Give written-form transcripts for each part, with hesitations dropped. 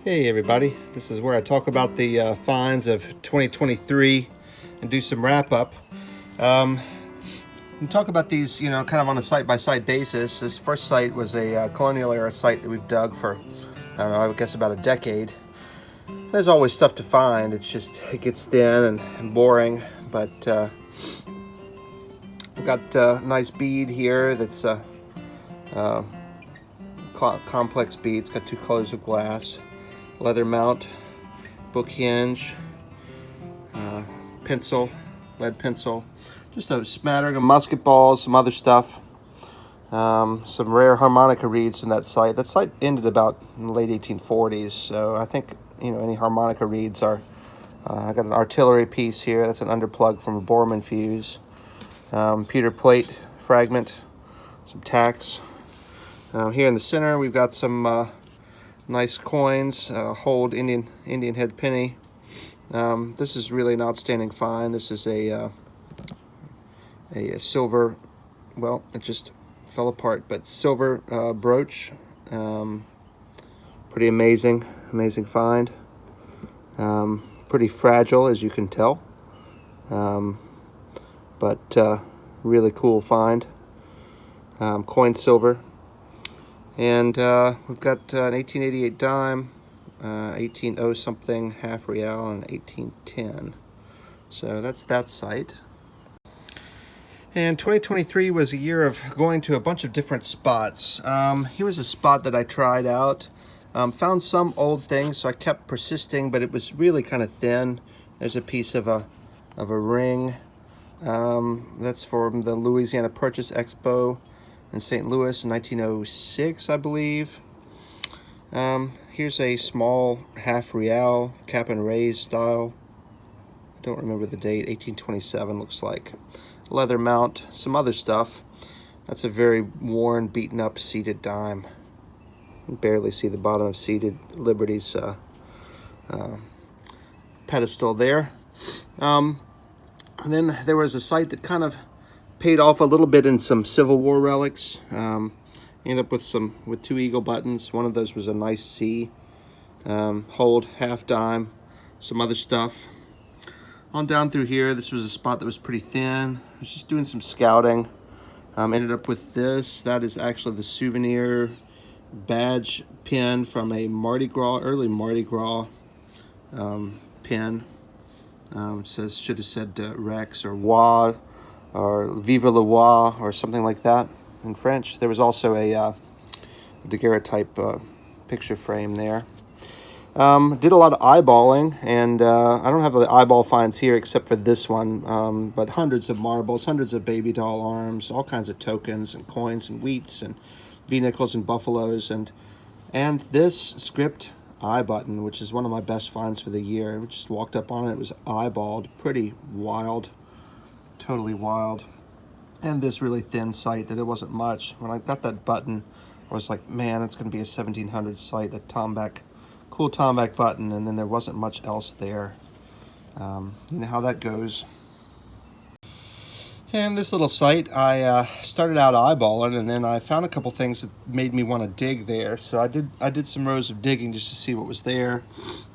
Hey everybody, this is where I talk about the finds of 2023 and do some wrap up. Um, and talk about these, kind of on a site-by-site basis. This first site was a colonial era site that we've dug for, I don't know, I guess about a decade. There's always stuff to find. It gets thin and boring, but we've got a nice bead here that's uh, complex bead. It's got two colors of glass, leather mount, book hinge, pencil, lead pencil, just a smattering of musket balls, some other stuff, some rare harmonica reeds from that site. That site ended about in the late 1840s, so I think any harmonica reeds are. I got an artillery piece here. That's an underplug from a Borman fuse. Pewter plate fragment, some tacks. Here in the center, we've got some nice coins. Hold Indian head penny. This is really an outstanding find. This is a silver, well, it just fell apart, but silver brooch. Pretty amazing find. Pretty fragile, as you can tell, but really cool find. Coin silver. And we've got an 1888 dime, 1800 something half real, and 1810. So that's that site. And 2023 was a year of going to a bunch of different spots. Here was a spot that I tried out. Found some old things, so I kept persisting, but it was really kind of thin. There's a piece of a ring. That's from the Louisiana Purchase Expo in St. Louis in 1906, I believe. Here's a small half real, cap and raise style. I don't remember the date, 1827 looks like. Leather mount, some other stuff. That's a very worn, beaten up, seated dime. You can barely see the bottom of Seated Liberty's pedestal there. And then there was a site that kind of paid off a little bit in some Civil War relics. Ended up with two eagle buttons. One of those was a nice C. Hold, half dime, some other stuff. On down through here, this was a spot that was pretty thin. I was just doing some scouting. Ended up with this. That is actually the souvenir badge pin from a early Mardi Gras pin. Should have said Rex or Wa or Vive le Roi or something like that in French. There was also a daguerreotype picture frame there. Did a lot of eyeballing, and I don't have the eyeball finds here except for this one, but hundreds of marbles, hundreds of baby doll arms, all kinds of tokens and coins and wheats and V-nickels and buffaloes, and this script eye button, which is one of my best finds for the year. We just walked up on it. It was eyeballed. Pretty wild. Totally wild. And this really thin sight that it wasn't much. When I got that button, I was like, man, it's going to be a 1700 sight, that Tomback, cool Tomback button, and then there wasn't much else there. You know how that goes. And this little site, I started out eyeballing, and then I found a couple things that made me want to dig there. So I did some rows of digging just to see what was there.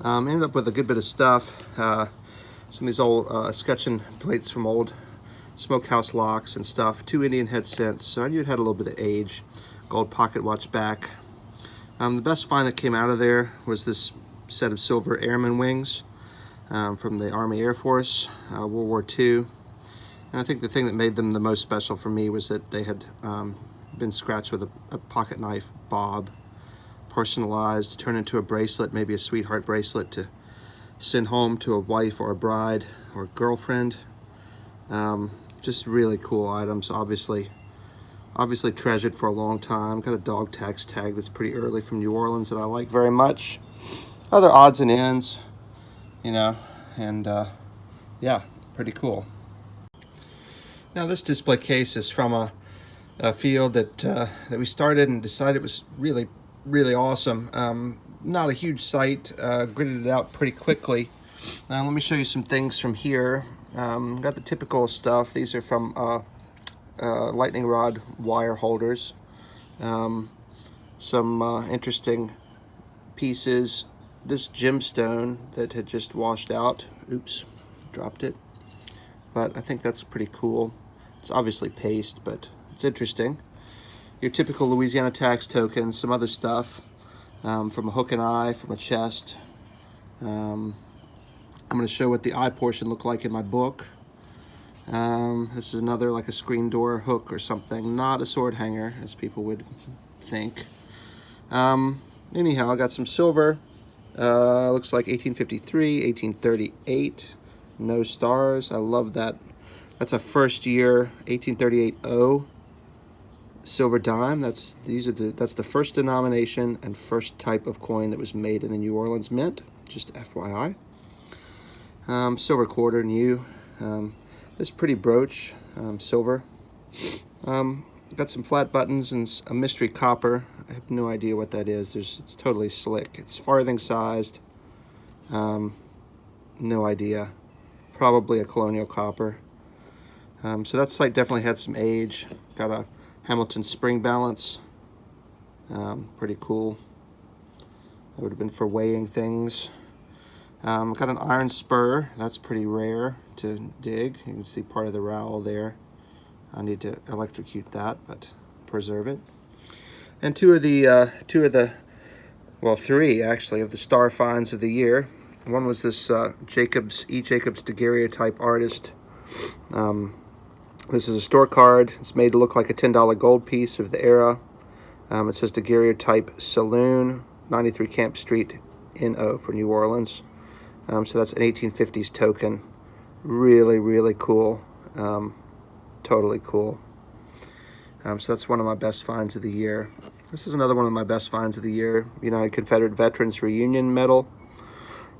Ended up with a good bit of stuff. Some of these old escutcheon plates from old smokehouse locks and stuff. 2 Indian headsets, so I knew it had a little bit of age. Gold pocket watch back. The best find that came out of there was this set of silver airman wings from the Army Air Force, World War II. And I think the thing that made them the most special for me was that they had been scratched with a pocket knife bob, personalized, turned into a bracelet, maybe a sweetheart bracelet to send home to a wife or a bride or a girlfriend. Just really cool items, obviously treasured for a long time. Got a dog tags tag that's pretty early from New Orleans that I like very much. Other odds and ends, and yeah, pretty cool. Now this display case is from a field that we started and decided was really, really awesome. Not a huge site, gridded it out pretty quickly. Let me show you some things from here. Got the typical stuff. These are from lightning rod wire holders. Some interesting pieces this gemstone that had just washed out. Oops, dropped it. But I think that's pretty cool. It's obviously paste, but it's interesting. Your typical Louisiana tax tokens, some other stuff from a hook and eye, from a chest. I'm going to show what the eye portion looked like in my book. This is another, like a screen door hook or something, not a sword hanger as people would think. Anyhow, I got some silver. Looks like 1853, 1838. No stars. I love that. That's a first year 1838 O silver dime. That's the first denomination and first type of coin that was made in the New Orleans Mint. Just FYI. Silver quarter, new. This pretty brooch, silver. Got some flat buttons and a mystery copper. I have no idea what that is. It's totally slick. It's farthing sized. No idea. Probably a colonial copper. So that site definitely had some age. Got a Hamilton spring balance. Pretty cool. That would have been for weighing things. Got an iron spur. That's pretty rare to dig. You can see part of the rowel there. I need to electrocute that, but preserve it. And three actually of the star finds of the year. One was this Jacobs Daguerre type artist. This is a store card. It's made to look like a $10 gold piece of the era. It says Daguerre type Saloon, 93 Camp Street, NO for New Orleans. So that's an 1850s token. Really, really cool. Totally cool. So that's one of my best finds of the year. This is another one of my best finds of the year. United Confederate Veterans Reunion Medal.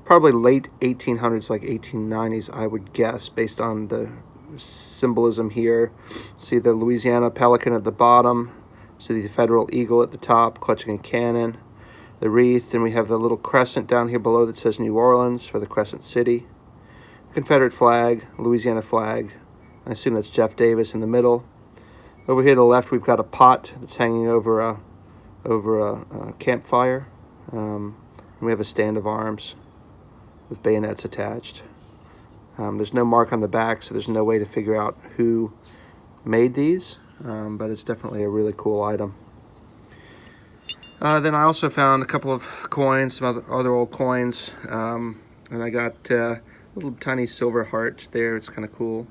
Probably late 1800s, like 1890s, I would guess, based on the symbolism here. See the Louisiana pelican at the bottom. See the Federal eagle at the top, clutching a cannon. The wreath, and we have the little crescent down here below that says New Orleans for the Crescent City. Confederate flag, Louisiana flag. I assume that's Jeff Davis in the middle. Over here to the left, we've got a pot that's hanging over a campfire. And we have a stand of arms with bayonets attached. There's no mark on the back, so there's no way to figure out who made these, but it's definitely a really cool item. Then I also found a couple of coins, some other old coins, and I got a little tiny silver heart there. It's kind of cool.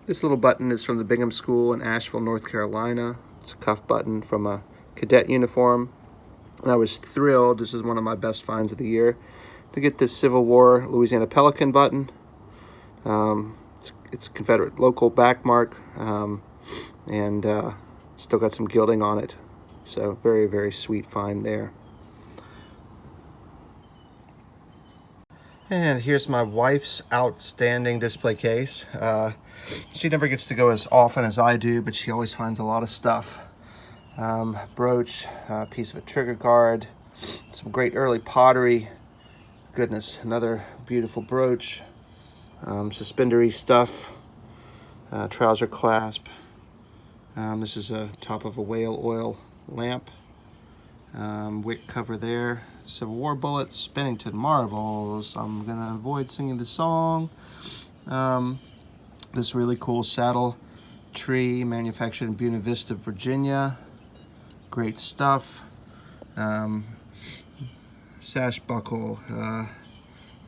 This little button is from the Bingham School in Asheville, North Carolina. It's a cuff button from a cadet uniform. And I was thrilled, this is one of my best finds of the year, to get this Civil War Louisiana Pelican button. It's a Confederate local back mark, and still got some gilding on it. So very, very sweet find there. And here's my wife's outstanding display case. She never gets to go as often as I do, but she always finds a lot of stuff. Brooch, piece of a trigger guard, some great early pottery. Goodness, another beautiful brooch. Suspendery stuff, trouser clasp. This is a top of a whale oil lamp. Wick cover there. Civil War bullets, Bennington marbles. I'm gonna avoid singing the song. This really cool saddle tree manufactured in Buena Vista, Virginia. Great stuff. Sash buckle,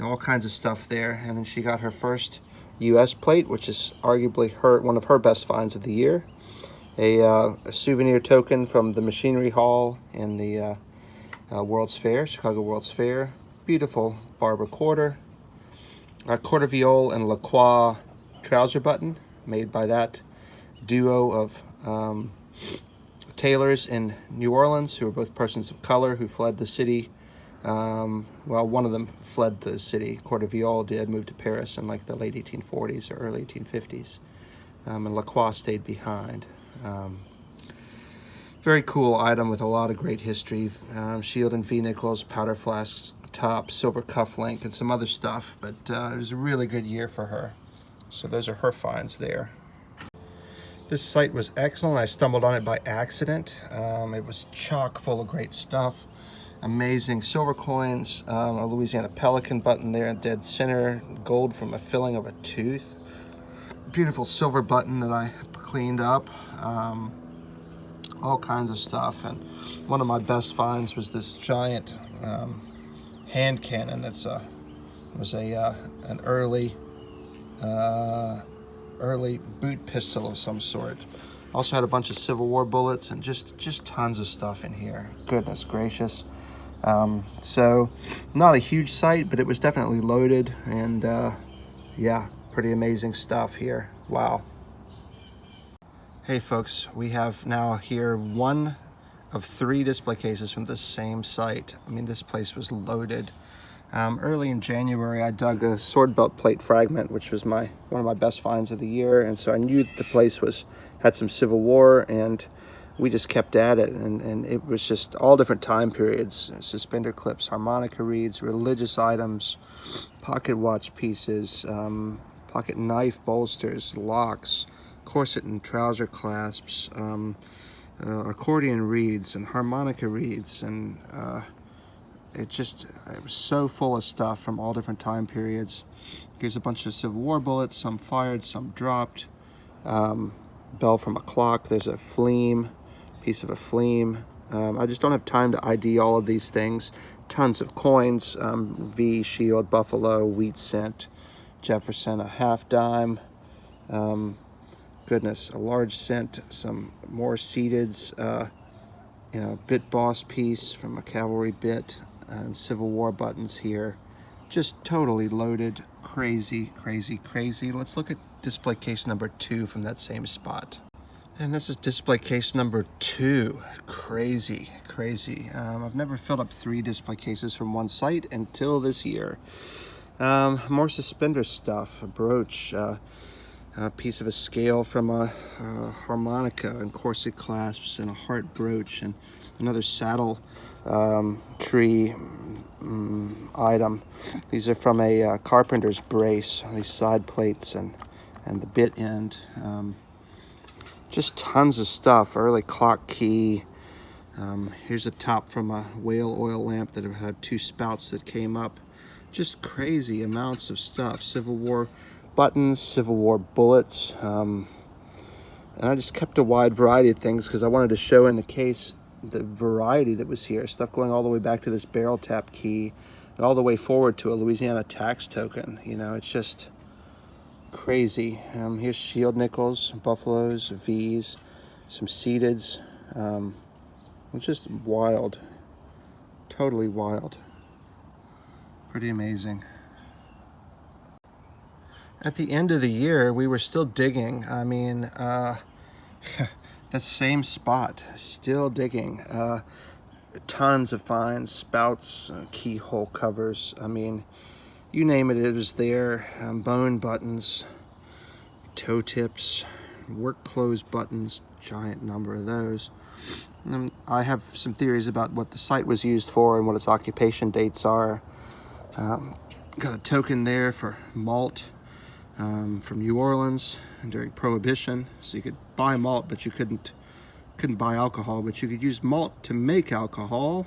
all kinds of stuff there. And then she got her first U.S. plate, which is arguably one of her best finds of the year. A souvenir token from the Machinery Hall in the World's Fair, Chicago World's Fair. Beautiful Barber quarter. A quarter viol and LaCroix trouser button made by that duo of tailors in New Orleans who were both persons of color who fled the city. Well, one of them fled the city. Quarter viol did, moved to Paris in like the late 1840s or early 1850s. And LaCroix stayed behind. Very cool item with a lot of great history. Shield and V-nickels, powder flasks, top, silver cuff link, and some other stuff. But it was a really good year for her. So those are her finds there. This site was excellent. I stumbled on it by accident. It was chock full of great stuff. Amazing silver coins, a Louisiana pelican button there in dead center, gold from a filling of a tooth. Beautiful silver button that I cleaned up. All kinds of stuff, and one of my best finds was this giant hand cannon. It was an early boot pistol of some sort. Also had a bunch of Civil War bullets and just tons of stuff in here. Goodness gracious. So not a huge site, but it was definitely loaded, and yeah, pretty amazing stuff here. Wow. Hey folks, we have now here one of 3 display cases from the same site. I mean, this place was loaded. Early in January, I dug a sword belt plate fragment, which was one of my best finds of the year, and so I knew that the place had some Civil War, and we just kept at it, and it was just all different time periods: suspender clips, harmonica reeds, religious items, pocket watch pieces, pocket knife bolsters, locks, corset and trouser clasps, accordion reeds and harmonica reeds, and it was so full of stuff from all different time periods. Here's a bunch of Civil War bullets, some fired, some dropped. Bell from a clock. There's a fleam, piece of a fleam. I just don't have time to ID all of these things. Tons of coins, V, Shield, Buffalo, Wheat Cent, Jefferson, a half dime. Goodness, a large cent, some more seededs, bit boss piece from a cavalry bit, and Civil War buttons here. Just totally loaded. Crazy, crazy, crazy. Let's look at display case number 2 from that same spot. And this is display case number 2. Crazy, crazy. I've never filled up 3 display cases from one site until this year. More suspender stuff, a brooch, a piece of a scale from a harmonica and corset clasps, and a heart brooch, and another saddle tree item. These are from a carpenter's brace, these side plates and the bit end. Just tons of stuff. Early clock key. Here's a top from a whale oil lamp that had 2 spouts that came up. Just crazy amounts of stuff. Civil War buttons, Civil War bullets, and I just kept a wide variety of things because I wanted to show in the case the variety that was here. Stuff going all the way back to this barrel tap key and all the way forward to a Louisiana tax token. You know, it's just crazy. Here's shield nickels, buffaloes, V's, some seededs. It's just wild, totally wild. Pretty amazing. At the end of the year, we were still digging. I mean, that same spot, still digging. Tons of finds, spouts, keyhole covers. I mean, you name it, it was there. Bone buttons, toe tips, work clothes buttons, giant number of those. I have some theories about what the site was used for and what its occupation dates are. Got a token there for malt. From New Orleans during Prohibition, so you could buy malt, but you couldn't buy alcohol, but you could use malt to make alcohol.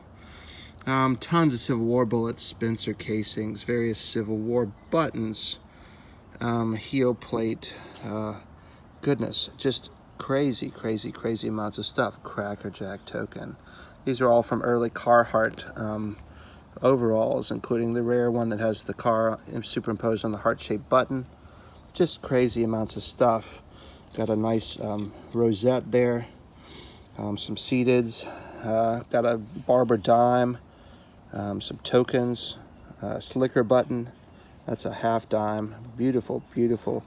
Tons of Civil War bullets, Spencer casings, various Civil War buttons, heel plate. Goodness, just crazy, crazy, crazy amounts of stuff. Cracker Jack token. These are all from early Carhartt overalls, including the rare one that has the car superimposed on the heart-shaped button. Just crazy amounts of stuff. Got a nice rosette there, some seededs, got a barber dime, some tokens, slicker button. That's a half dime. Beautiful, beautiful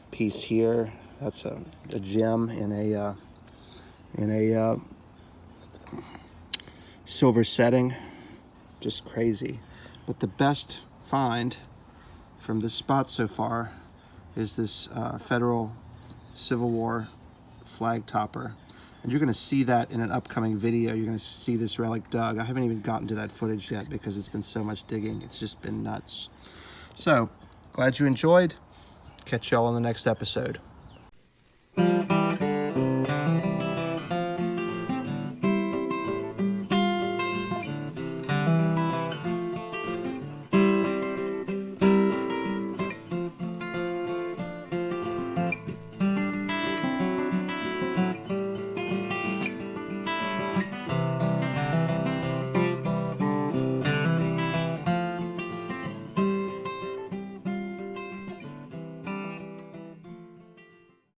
piece here. That's a gem in a silver setting. Just crazy. But the best find from this spot so far is this federal Civil War flag topper. And you're gonna see that in an upcoming video. You're gonna see this relic dug. I haven't even gotten to that footage yet because it's been so much digging. It's just been nuts. So, glad you enjoyed. Catch y'all on the next episode.